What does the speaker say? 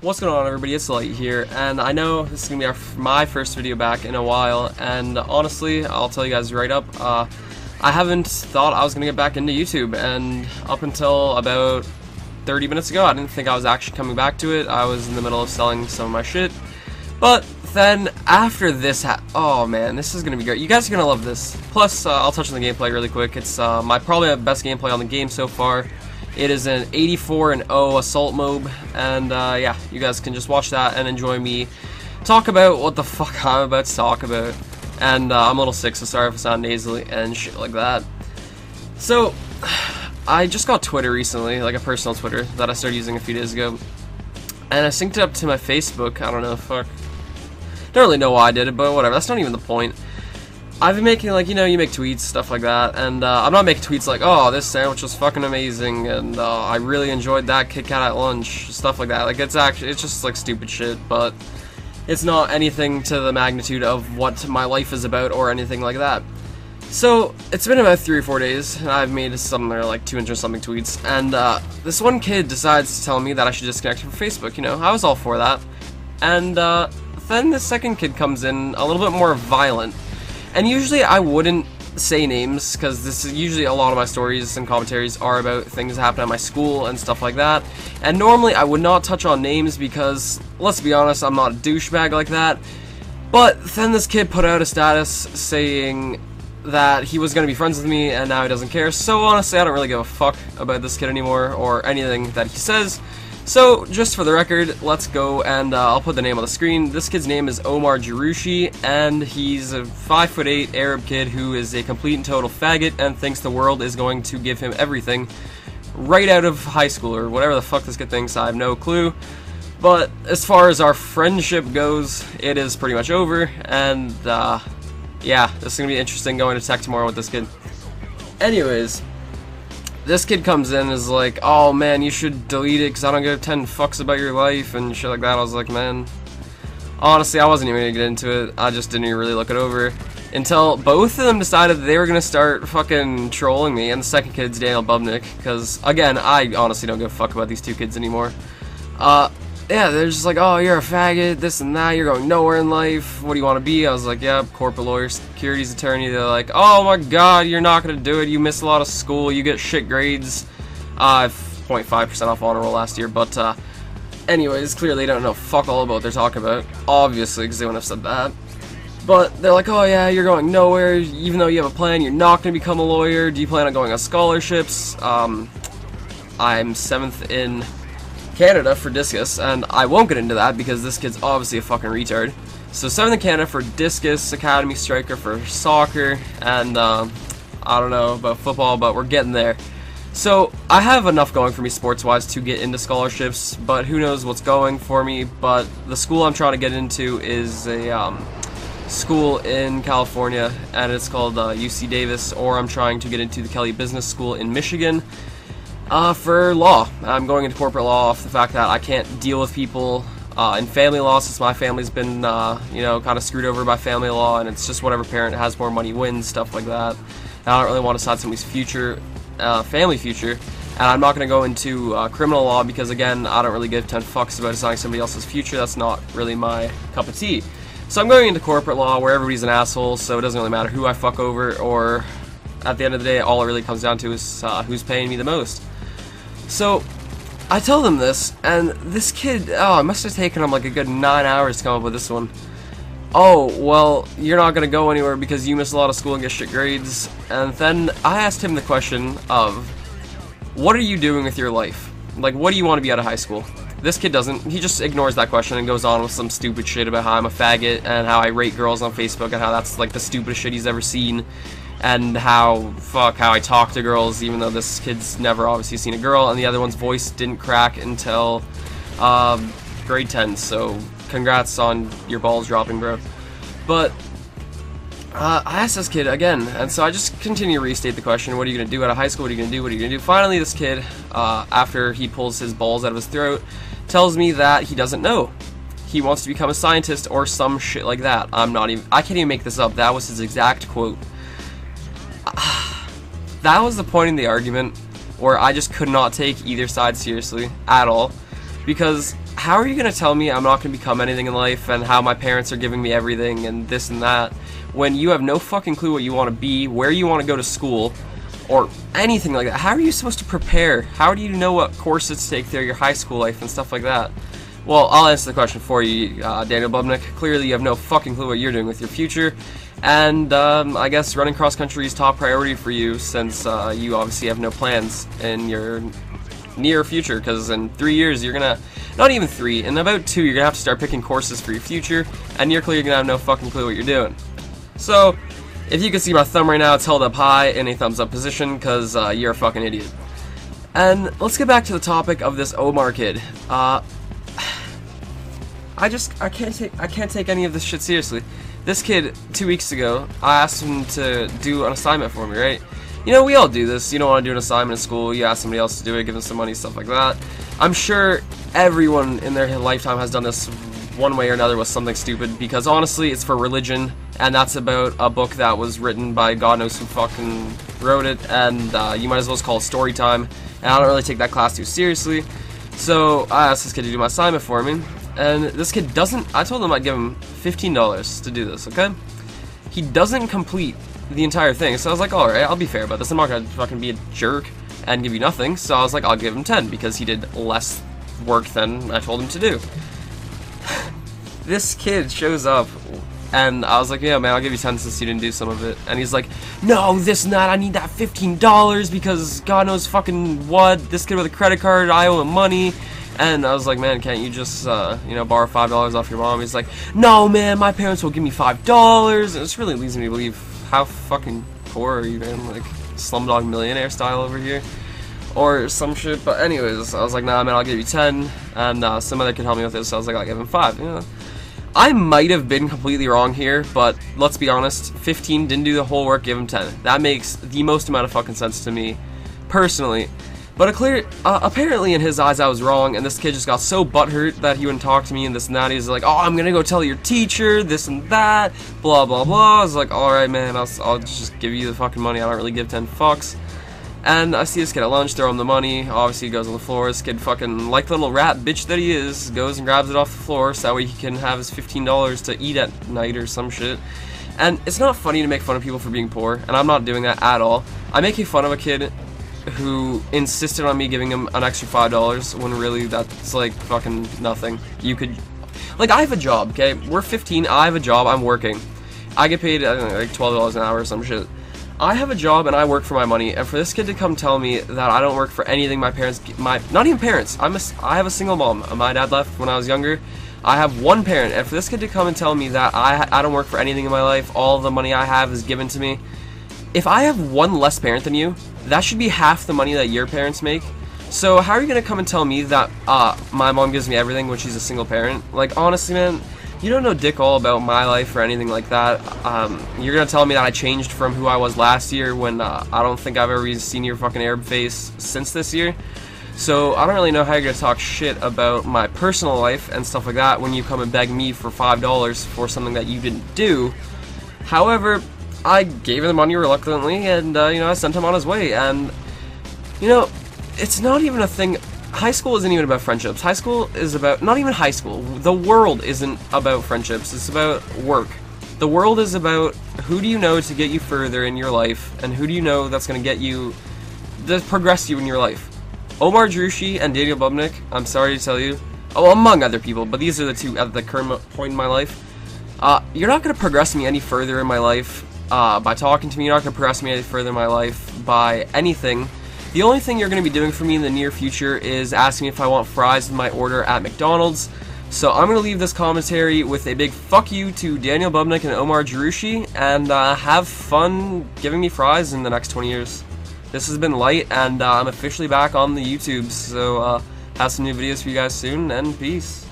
What's going on, everybody? It's Light here, and I know this is going to be my first video back in a while, and honestly, I'll tell you guys right up, I haven't thought I was going to get back into YouTube, and up until about 30 minutes ago, I didn't think I was actually coming back to it. I was in the middle of selling some of my shit, but then after this, oh man, this is going to be great. You guys are going to love this. Plus, I'll touch on the gameplay really quick. It's probably my best gameplay on the game so far. It is an 84-0 Assault MOAB, and yeah, you guys can just watch that and enjoy me talk about what the fuck I'm about to talk about. And I'm a little sick, so sorry if I sound nasally and shit like that. So, I just got Twitter recently, like a personal Twitter that I started using a few days ago, and I synced it up to my Facebook. I don't know, fuck. Don't really know why I did it, but whatever, that's not even the point. I've been making, like, you know, you make tweets, stuff like that, and I'm not making tweets like, oh, this sandwich was fucking amazing, and I really enjoyed that Kit Kat at lunch, stuff like that. Like, it's just, like, stupid shit, but it's not anything to the magnitude of what my life is about or anything like that. So, it's been about 3 or 4 days, and I've made something like 200-something tweets, and this one kid decides to tell me that I should disconnect from Facebook. You know, I was all for that, and then the second kid comes in a little bit more violent. And usually I wouldn't say names, because this is usually a lot of my stories and commentaries are about things that happen at my school and stuff like that. And normally I would not touch on names because, let's be honest, I'm not a douchebag like that. But then this kid put out a status saying that he was going to be friends with me and now he doesn't care. So honestly, I don't really give a fuck about this kid anymore or anything that he says. So, just for the record, let's go, and I'll put the name on the screen. This kid's name is Omar Jaroushi, and he's a 5'8" Arab kid who is a complete and total faggot and thinks the world is going to give him everything right out of high school, or whatever the fuck this kid thinks. I have no clue. But as far as our friendship goes, it is pretty much over, and yeah, this is going to be interesting going to tech tomorrow with this kid. Anyways, this kid comes in and is like, oh man, you should delete it because I don't give 10 fucks about your life and shit like that. I was like, man, honestly, I wasn't even going to get into it. I just didn't even really look it over until both of them decided that they were going to start fucking trolling me. And the second kid's Daniel Bubnick, because, again, I honestly don't give a fuck about these two kids anymore. Yeah, they're just like, oh, you're a faggot, this and that, you're going nowhere in life, what do you want to be? I was like, yeah, corporate lawyer, securities attorney. They're like, oh my god, you're not going to do it, you miss a lot of school, you get shit grades. 0.5% off honor roll last year, but anyways, clearly they don't know fuck all about what they're talking about, obviously, because they wouldn't have said that. But they're like, oh yeah, you're going nowhere, even though you have a plan, you're not going to become a lawyer, do you plan on going on scholarships? I'm 7th in Canada for discus, and I won't get into that because this kid's obviously a fucking retard. So 7th in Canada for discus, academy striker for soccer, and I don't know about football, but we're getting there. So I have enough going for me sports-wise to get into scholarships, but who knows what's going for me. But the school I'm trying to get into is a school in California, and it's called UC Davis, or I'm trying to get into the Kelley Business School in Michigan. For law. I'm going into corporate law off the fact that I can't deal with people in family law, since my family's been, you know, kind of screwed over by family law, and it's just whatever parent has more money wins, stuff like that. And I don't really want to decide somebody's future, family future, and I'm not going to go into criminal law because, again, I don't really give 10 fucks about deciding somebody else's future. That's not really my cup of tea. So I'm going into corporate law where everybody's an asshole, so it doesn't really matter who I fuck over, or at the end of the day, all it really comes down to is who's paying me the most. So, I tell them this, and this kid, oh, it must have taken him like a good 9 hours to come up with this one. Oh, well, you're not going to go anywhere because you miss a lot of school and get shit grades. And then I asked him the question of, what are you doing with your life? Like, what do you want to be out of high school? This kid doesn't. He just ignores that question and goes on with some stupid shit about how I'm a faggot and how I rate girls on Facebook and how that's like the stupidest shit he's ever seen. And how I talk to girls, even though this kid's never obviously seen a girl, and the other one's voice didn't crack until grade 10, so congrats on your balls dropping, bro. But I asked this kid again, and so I just continue to restate the question, what are you going to do out of high school, what are you going to do, what are you going to do? Finally, this kid, after he pulls his balls out of his throat, tells me that he doesn't know. He wants to become a scientist or some shit like that. I can't even make this up, that was his exact quote. That was the point in the argument where I just could not take either side seriously at all. Because how are you going to tell me I'm not going to become anything in life and how my parents are giving me everything and this and that when you have no fucking clue what you want to be, where you want to go to school, or anything like that? How are you supposed to prepare? How do you know what courses to take through your high school life and stuff like that? Well, I'll answer the question for you, Daniel Bubnick. Clearly you have no fucking clue what you're doing with your future, and I guess running cross-country is top priority for you since you obviously have no plans in your near future, because in 3 years you're gonna, not even 3, in about 2 you're gonna have to start picking courses for your future, and you're clearly gonna have no fucking clue what you're doing. So, if you can see my thumb right now, it's held up high in a thumbs up position, because you're a fucking idiot. And let's get back to the topic of this Omar kid. I can't take any of this shit seriously. This kid, 2 weeks ago, I asked him to do an assignment for me, right? You know, we all do this. You don't want to do an assignment in school, you ask somebody else to do it, give them some money, stuff like that. I'm sure everyone in their lifetime has done this one way or another with something stupid, because honestly, it's for religion, and that's about a book that was written by God knows who fucking wrote it, and you might as well just call it story time, and I don't really take that class too seriously. So I asked this kid to do my assignment for me, and this kid doesn't, I told him I'd give him $15 to do this, okay? He doesn't complete the entire thing, so I was like, alright, I'll be fair about this. I'm not gonna fucking be a jerk and give you nothing, so I was like, I'll give him 10 because he did less work than I told him to do. This kid shows up, and I was like, yeah, man, I'll give you 10 since you didn't do some of it. And he's like, no, this and that, I need that $15 because God knows fucking what, this kid with a credit card, I owe him money. And I was like, man, can't you just, you know, borrow $5 off your mom? He's like, no, man, my parents will give me $5. And it's really leads me to believe, how fucking poor are you, man? Like, Slumdog Millionaire style over here? Or some shit. But anyways, I was like, nah, man, I'll give you 10. And some other kid helped me with this, so I was like, I'll give him 5, you know? I might have been completely wrong here, but let's be honest, 15 didn't do the whole work, give him 10. That makes the most amount of fucking sense to me, personally. But apparently in his eyes I was wrong, and this kid just got so butthurt that he wouldn't talk to me and this and that. He's like, oh, I'm gonna go tell your teacher, this and that, blah blah blah. I was like, alright man, I'll just give you the fucking money, I don't really give 10 fucks. And I see this kid at lunch, throw him the money, obviously he goes on the floor. This kid fucking, like the little rat bitch that he is, goes and grabs it off the floor so that way he can have his $15 to eat at night or some shit. And it's not funny to make fun of people for being poor, and I'm not doing that at all. I'm making fun of a kid who insisted on me giving him an extra $5 when really that's like fucking nothing. You could, like, I have a job, okay? We're 15, I have a job, I'm working. I get paid, I don't know, like $12 an hour or some shit. I have a job and I work for my money, and for this kid to come tell me that I don't work for anything my parents, not even parents, I have a single mom. My dad left when I was younger. I have one parent, and for this kid to come and tell me that I don't work for anything in my life, all the money I have is given to me. If I have one less parent than you, that should be half the money that your parents make. So how are you gonna come and tell me that my mom gives me everything when she's a single parent? Like, honestly, man, you don't know dick all about my life or anything like that. You're gonna tell me that I changed from who I was last year when I don't think I've ever seen your fucking Arab face since this year. So I don't really know how you're gonna talk shit about my personal life and stuff like that when you come and beg me for $5 for something that you didn't do. However, I gave him the money reluctantly, and you know, I sent him on his way. And you know, it's not even a thing. High school isn't even about friendships. High school is about, not even high school, the world isn't about friendships, it's about work. The world is about who do you know to get you further in your life, and who do you know that's going to get you, to progress you in your life. Omar Drushi and Daniel Bubnick, I'm sorry to tell you, oh, among other people, but these are the two at the current point in my life. You're not going to progress me any further in my life by talking to me, you're not going to progress me any further in my life by anything. The only thing you're going to be doing for me in the near future is asking me if I want fries with my order at McDonald's. So I'm going to leave this commentary with a big fuck you to Daniel Bubnick and Omar Drushi, and have fun giving me fries in the next 20 years. This has been Light, and I'm officially back on the YouTube, so have some new videos for you guys soon, and peace.